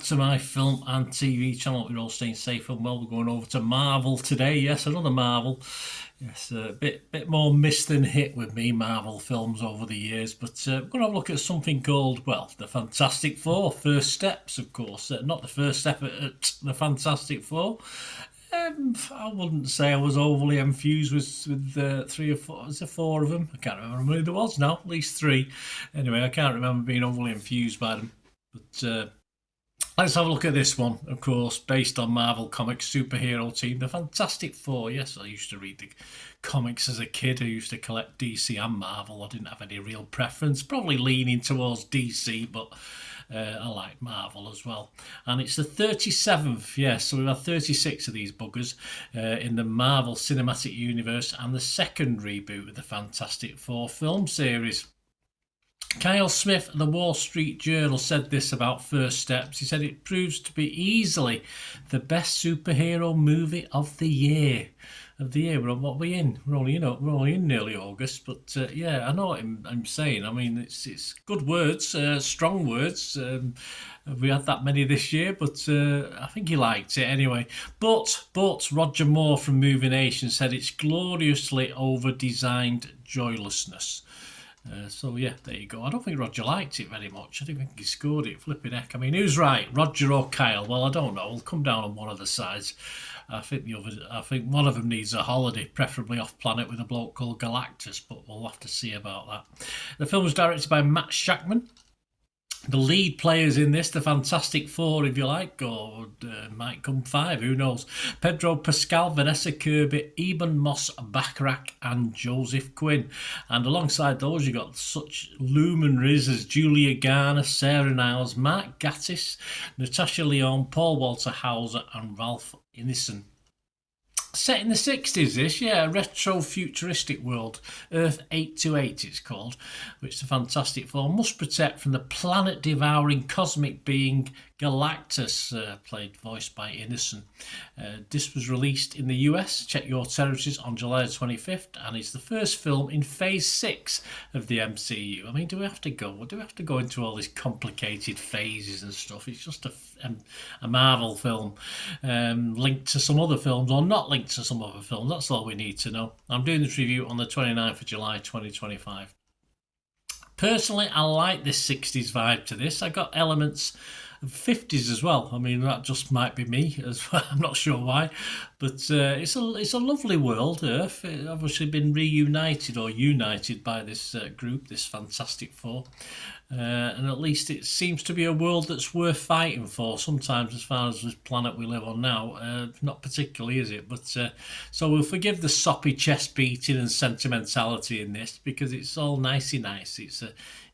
to my film and TV channel. We're all staying safe and well. We're going over to Marvel today. Yes, another Marvel. Yes, a bit more miss than hit with me, Marvel films over the years. But we're going to have a look at something called, well, the Fantastic Four. First steps, of course. Not the first step at the Fantastic Four. I wouldn't say I was overly enthused with three or four. Was there four of them? I can't remember how many there was now. At least three. Anyway, I can't remember being overly enthused by them. But let's have a look at this one, of course, based on Marvel Comics superhero team, the Fantastic Four. Yes, I used to read the comics as a kid. I used to collect DC and Marvel. I didn't have any real preference, probably leaning towards DC, but I like Marvel as well. And it's the 37th, yes, so we've had 36 of these buggers in the Marvel Cinematic Universe and the second reboot of the Fantastic Four film series. Kyle Smith of the Wall Street Journal said this about First Steps. He said it proves to be easily the best superhero movie of the year. What are we in? We're only in nearly August, but yeah, I know what I'm saying. I mean, it's good words, strong words. We had that many this year, but I think he liked it anyway. But Roger Moore from Movie Nation said it's gloriously over-designed joylessness. So yeah, there you go. I don't think Roger liked it very much. I don't think he scored it. Flipping heck. I mean, who's right, Roger or Kyle? Well, I don't know. We'll come down on one of the sides. I think one of them needs a holiday, preferably off planet with a bloke called Galactus. But we'll have to see about that. The film was directed by Matt Shakman. The lead players in this, the Fantastic Four, if you like, or might come five, who knows? Pedro Pascal, Vanessa Kirby, Eben Moss-Bachrach, and Joseph Quinn. And alongside those, you got such luminaries as Julia Garner, Sarah Niles, Mark Gatiss, Natasha Lyonne, Paul Walter Hauser, and Ralph Ineson. Set in the 60s, this, yeah, a retro-futuristic world, Earth 828 it's called, which the Fantastic Four must protect from the planet-devouring cosmic being Galactus, voiced by Ineson. This was released in the US, check your territories, on July 25th, and it's the first film in Phase 6 of the MCU. I mean, do we have to go into all these complicated phases and stuff? It's just a Marvel film linked to some other films, or not linked to some other films. That's all we need to know. I'm doing this review on the 29th of July 2025. Personally, I like this 60s vibe to this. I got elements of 50s as well. I mean, that just might be me as well. I'm not sure why, but it's a lovely world, Earth. It's obviously been reunited or united by this group, this Fantastic Four. And at least it seems to be a world that's worth fighting for sometimes, as far as this planet we live on now. Not particularly, is it? But so we'll forgive the soppy chest beating and sentimentality in this, because it's all nicey nice.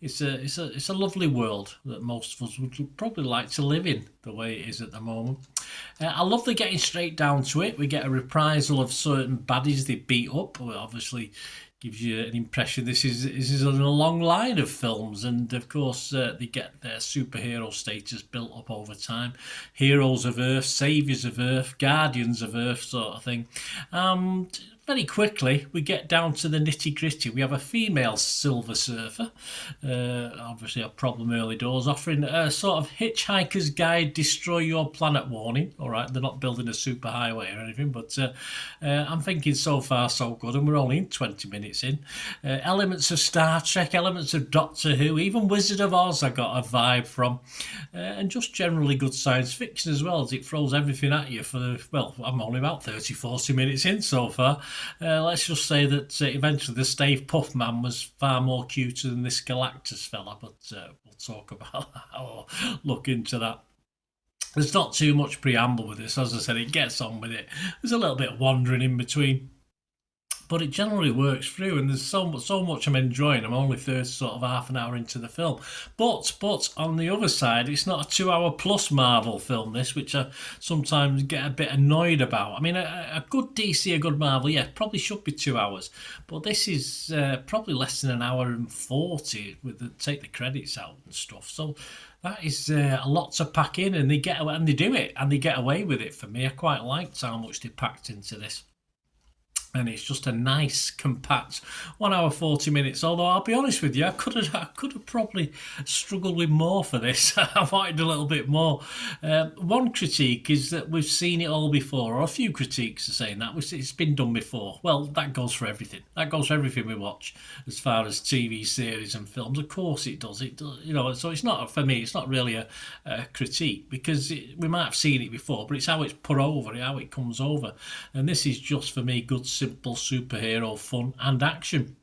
It's a lovely world that most of us would probably like to live in the way it is at the moment. I love the getting straight down to it. We get a reprisal of certain baddies they beat up. Well, obviously gives you an impression this is a long line of films, and of course they get their superhero status built up over time. Heroes of Earth, Saviours of Earth, Guardians of Earth sort of thing. Very quickly, we get down to the nitty-gritty. We have a female Silver Surfer, obviously a problem early doors, offering a sort of Hitchhiker's Guide, Destroy Your Planet warning. All right, they're not building a superhighway or anything, but I'm thinking so far so good, and we're only in 20 minutes in. Elements of Star Trek, elements of Doctor Who, even Wizard of Oz I got a vibe from, and just generally good science fiction as well, as it throws everything at you I'm only about 30-40 minutes in so far. Let's just say that eventually the Stave Puff Man was far more cuter than this Galactus fella, but we'll talk about that or look into that. There's not too much preamble with this. As I said, it gets on with it. There's a little bit of wandering in between, but it generally works through, and there's so much I'm enjoying. I'm only sort of half an hour into the film. But on the other side, it's not a 2-hour plus Marvel film, this, which I sometimes get a bit annoyed about. I mean, a good DC, a good Marvel, yeah, probably should be 2 hours. But this is probably less than an hour and 40, take the credits out and stuff. So that is a lot to pack in, and they do it, and they get away with it for me. I quite liked how much they packed into this. and it's just a nice compact 1 hour 40 minutes. Although I'll be honest with you, I could have probably struggled with more for this. I wanted a little bit more. One critique is that we've seen it all before, or a few critiques are saying that it's been done before. Well, that goes for everything. That goes for everything we watch, as far as TV series and films. Of course, it does. It does, you know. So it's not, for me. It's not really a critique, because we might have seen it before, but it's how it's put over, how it comes over. And this is just, for me, good, simple superhero fun and action.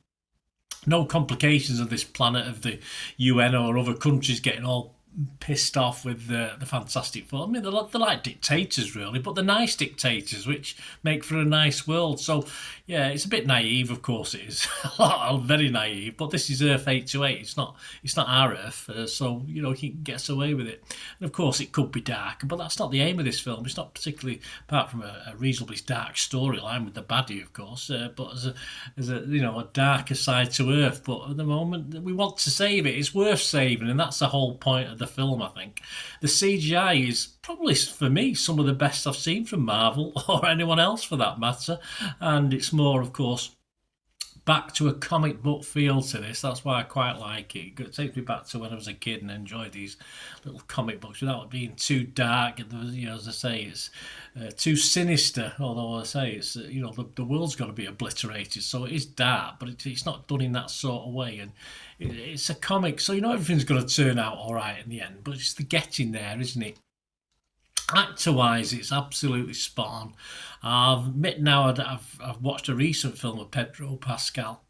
No complications of this planet of the UN or other countries getting all pissed off with the Fantastic Four. I mean, they're like dictators, really, but they're nice dictators, which make for a nice world. So, yeah, it's a bit naive, of course it is. Very naive, but this is Earth 828. It's not our Earth, so, you know, he gets away with it. And, of course, it could be dark, but that's not the aim of this film. It's not particularly, apart from a reasonably dark storyline with the baddie, of course, but as a, you know, a darker side to Earth. But at the moment, we want to save it. It's worth saving, and that's the whole point of the film, I think. The CGI is probably, for me, some of the best I've seen from Marvel, or anyone else for that matter, and it's more, of course, back to a comic book feel to this. That's why I quite like it. It takes me back to when I was a kid and enjoyed these little comic books without it being too dark. And, you know, as I say, it's too sinister. Although I say it's, you know, the world's got to be obliterated, so it is dark, but it's not done in that sort of way. And it's a comic, so you know everything's going to turn out all right in the end. But it's the getting there, isn't it? Actor-wise, it's absolutely spot on. I admit now I've watched a recent film of Pedro Pascal,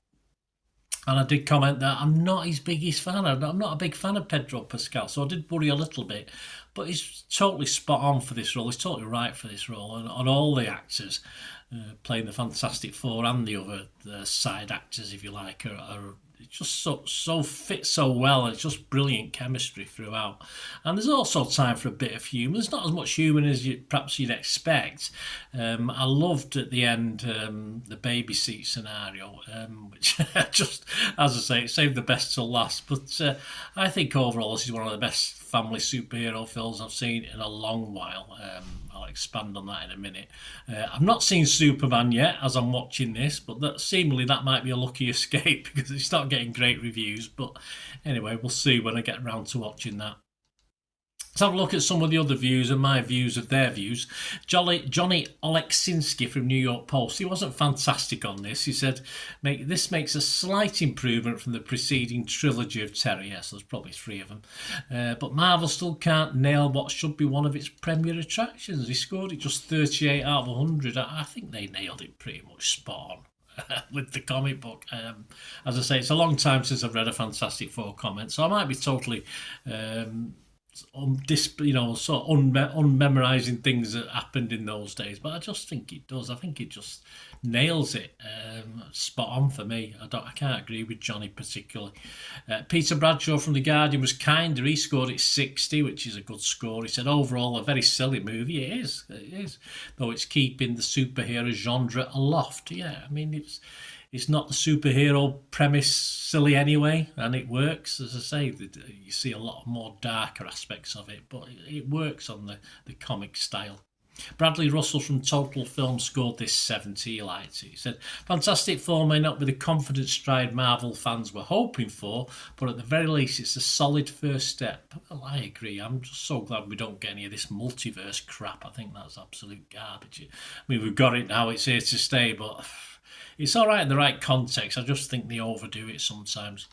and I did comment that I'm not his biggest fan. I'm not a big fan of Pedro Pascal, so I did worry a little bit. But he's totally spot on for this role. He's totally right for this role, and all the actors playing the Fantastic Four and the other side actors, if you like, are it just so fits so well, and it's just brilliant chemistry throughout. And there's also time for a bit of humour. There's not as much humour as perhaps you'd expect. I loved at the end the baby seat scenario, which just, as I say, it saved the best till last. But I think overall this is one of the best family superhero films I've seen in a long while. I'll expand on that in a minute. I've not seen Superman yet as I'm watching this, but seemingly that might be a lucky escape because it's not getting great reviews. But anyway, we'll see when I get around to watching that. Let's have a look at some of the other views and my views of their views. Johnny Oleksinski from New York Post, he wasn't fantastic on this. He said, this makes a slight improvement from the preceding trilogy of terror. Yes, there's probably 3 of them. But Marvel still can't nail what should be one of its premier attractions. He scored it just 38 out of 100. I think they nailed it pretty much spot on. With the comic book. As I say, it's a long time since I've read a Fantastic Four comment, so I might be totally sort of unmemorizing things that happened in those days, but I just think it does. I think it just nails it. Spot on for me. I can't agree with Johnny particularly. Peter Bradshaw from The Guardian was kinder. He scored it 60, which is a good score. He said, overall, a very silly movie. It is. Though it's keeping the superhero genre aloft. Yeah, I mean, it's not the superhero premise silly anyway, and it works. As I say, you see a lot more darker aspects of it, but it works on the comic style. Bradley Russell from Total Film scored this 70. He liked it. He said, Fantastic Four may not be the confident stride Marvel fans were hoping for, but at the very least it's a solid first step. Well, I agree. I'm just so glad we don't get any of this multiverse crap. I think that's absolute garbage. I mean, we've got it now. It's here to stay, but it's all right in the right context. I just think they overdo it sometimes.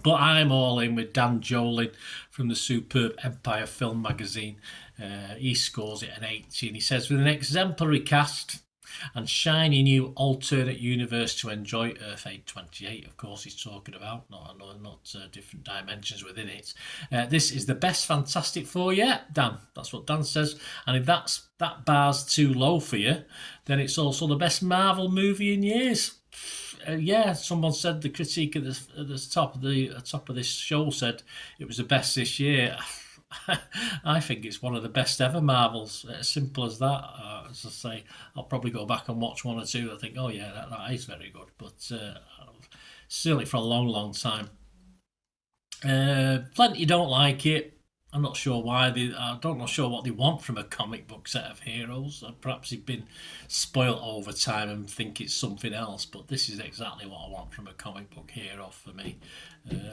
But I'm all in with Dan Jolin from the superb Empire Film Magazine. He scores it an 80, and he says, with an exemplary cast and shiny new alternate universe to enjoy, Earth 828, of course, he's talking about, not different dimensions within it. This is the best Fantastic Four yet, Dan. That's what Dan says. And if that bar's too low for you, then it's also the best Marvel movie in years. Someone said the critique at the top of this show said it was the best this year. I think it's one of the best ever Marvels. As simple as that. As I say, I'll probably go back and watch 1 or 2. I think, oh yeah, that is very good. But seen it for a long, long time. Plenty don't like it. I'm not sure why I don't know sure what they want from a comic book set of heroes. Perhaps they've been spoilt over time and think it's something else. But this is exactly what I want from a comic book hero for me.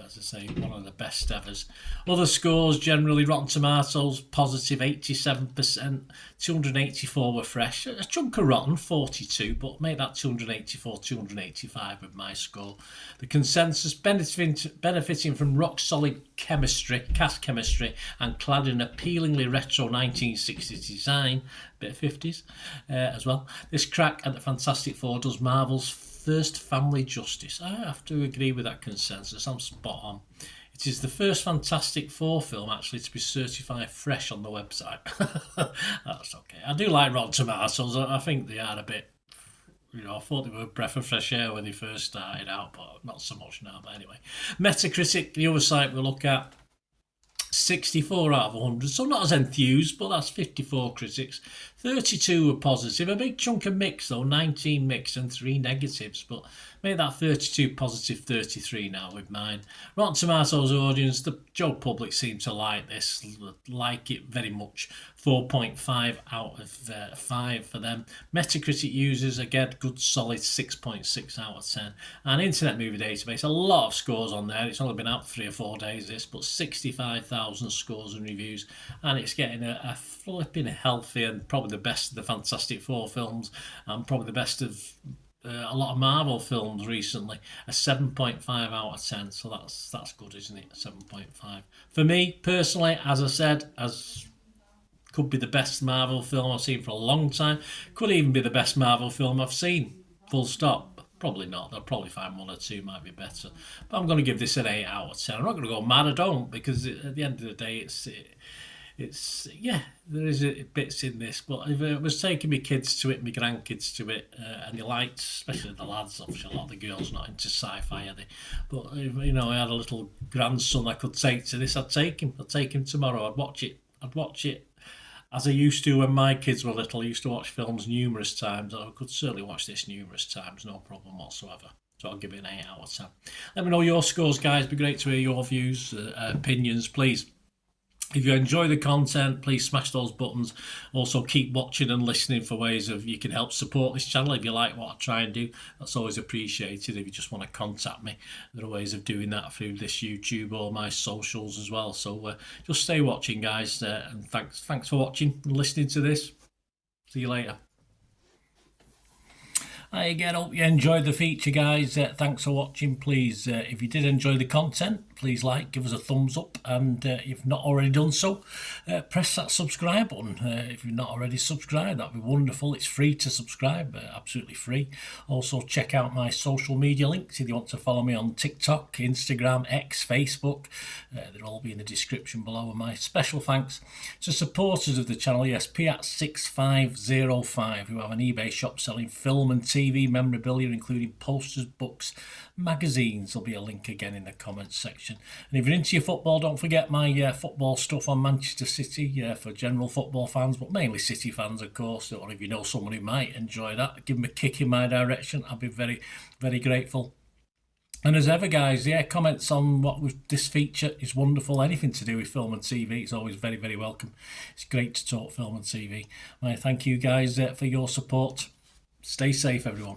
As I say, one of the best evers. Other scores generally: Rotten Tomatoes positive 87%, 284 were fresh. A chunk of rotten 42, but make that 284, 285 with my score. The consensus benefiting from rock solid chemistry, cast chemistry, and clad in appealingly retro 1960s design, bit of 50s as well. This crack at the Fantastic Four does Marvel's first family justice. I have to agree with that consensus. I'm spot on. It is the first Fantastic Four film actually to be certified fresh on the website. That's okay. I do like Rotten Tomatoes. I think they are a bit, I thought they were a breath of fresh air when they first started out, but not so much now. But anyway, Metacritic, the other site we'll look at, 64 out of 100, so not as enthused, but that's 54 critics. 32 were positive, a big chunk of mix though, 19 mixed and 3 negatives, but make that 32 positive, 33 now with mine. Rotten Tomatoes audience, the Joe public seem to like this, like it very much. 4.5 out of 5 for them. Metacritic users, again, good solid 6.6 out of 10. And Internet Movie Database, a lot of scores on there. It's only been out 3 or 4 days, this, but 65,000 scores and reviews. And it's getting a flipping healthy and probably the best of the Fantastic Four films, and probably the best of a lot of Marvel films recently. A 7.5 out of 10, so that's good, isn't it? 7.5 for me personally. As I said, as could be the best Marvel film I've seen for a long time. Could even be the best Marvel film I've seen. Full stop. Probably not. They'll probably find 1 or 2 might be better. But I'm going to give this an 8 out of 10. I'm not going to go mad. I don't, because at the end of the day, it's yeah, there is bits in this, but if it was taking my kids to it, my grandkids to it, and they liked, especially the lads, obviously a lot of the girls not into sci-fi, are they? But if, I had a little grandson I could take to this, I'd take him tomorrow. I'd watch it as I used to when my kids were little. I used to watch films numerous times. I could certainly watch this numerous times, no problem whatsoever. So I'll give it an 8 out of 10. Let me know your scores, guys. It'd be great to hear your views, opinions, please. If you enjoy the content, please smash those buttons. Also, keep watching and listening for ways of you can help support this channel. If you like what I try and do, that's always appreciated. If you just want to contact me, there are ways of doing that through this YouTube or my socials as well. So just stay watching, guys, and thanks for watching and listening to this. See you later. Hi again, hope you enjoyed the feature, guys. Thanks for watching. Please, if you did enjoy the content, please give us a thumbs up, and if you've not already done so, press that subscribe button. If you're not already subscribed, that'd be wonderful. It's free to subscribe, absolutely free. Also, check out my social media links if you want to follow me on TikTok, Instagram, X, Facebook. They'll all be in the description below. And my special thanks to supporters of the channel, yes, Piat6505, who have an eBay shop selling film and TV memorabilia, including posters, books, magazines. There'll be a link again in the comments section. And if you're into your football, don't forget my football stuff on Manchester City for general football fans, but mainly City fans, of course. Or if you know someone who might enjoy that, give them a kick in my direction. I'll be very, very grateful. And as ever, guys, comments on this feature is wonderful. Anything to do with film and TV, it's always very, very welcome. It's great to talk film and TV. I thank you guys for your support. Stay safe, everyone.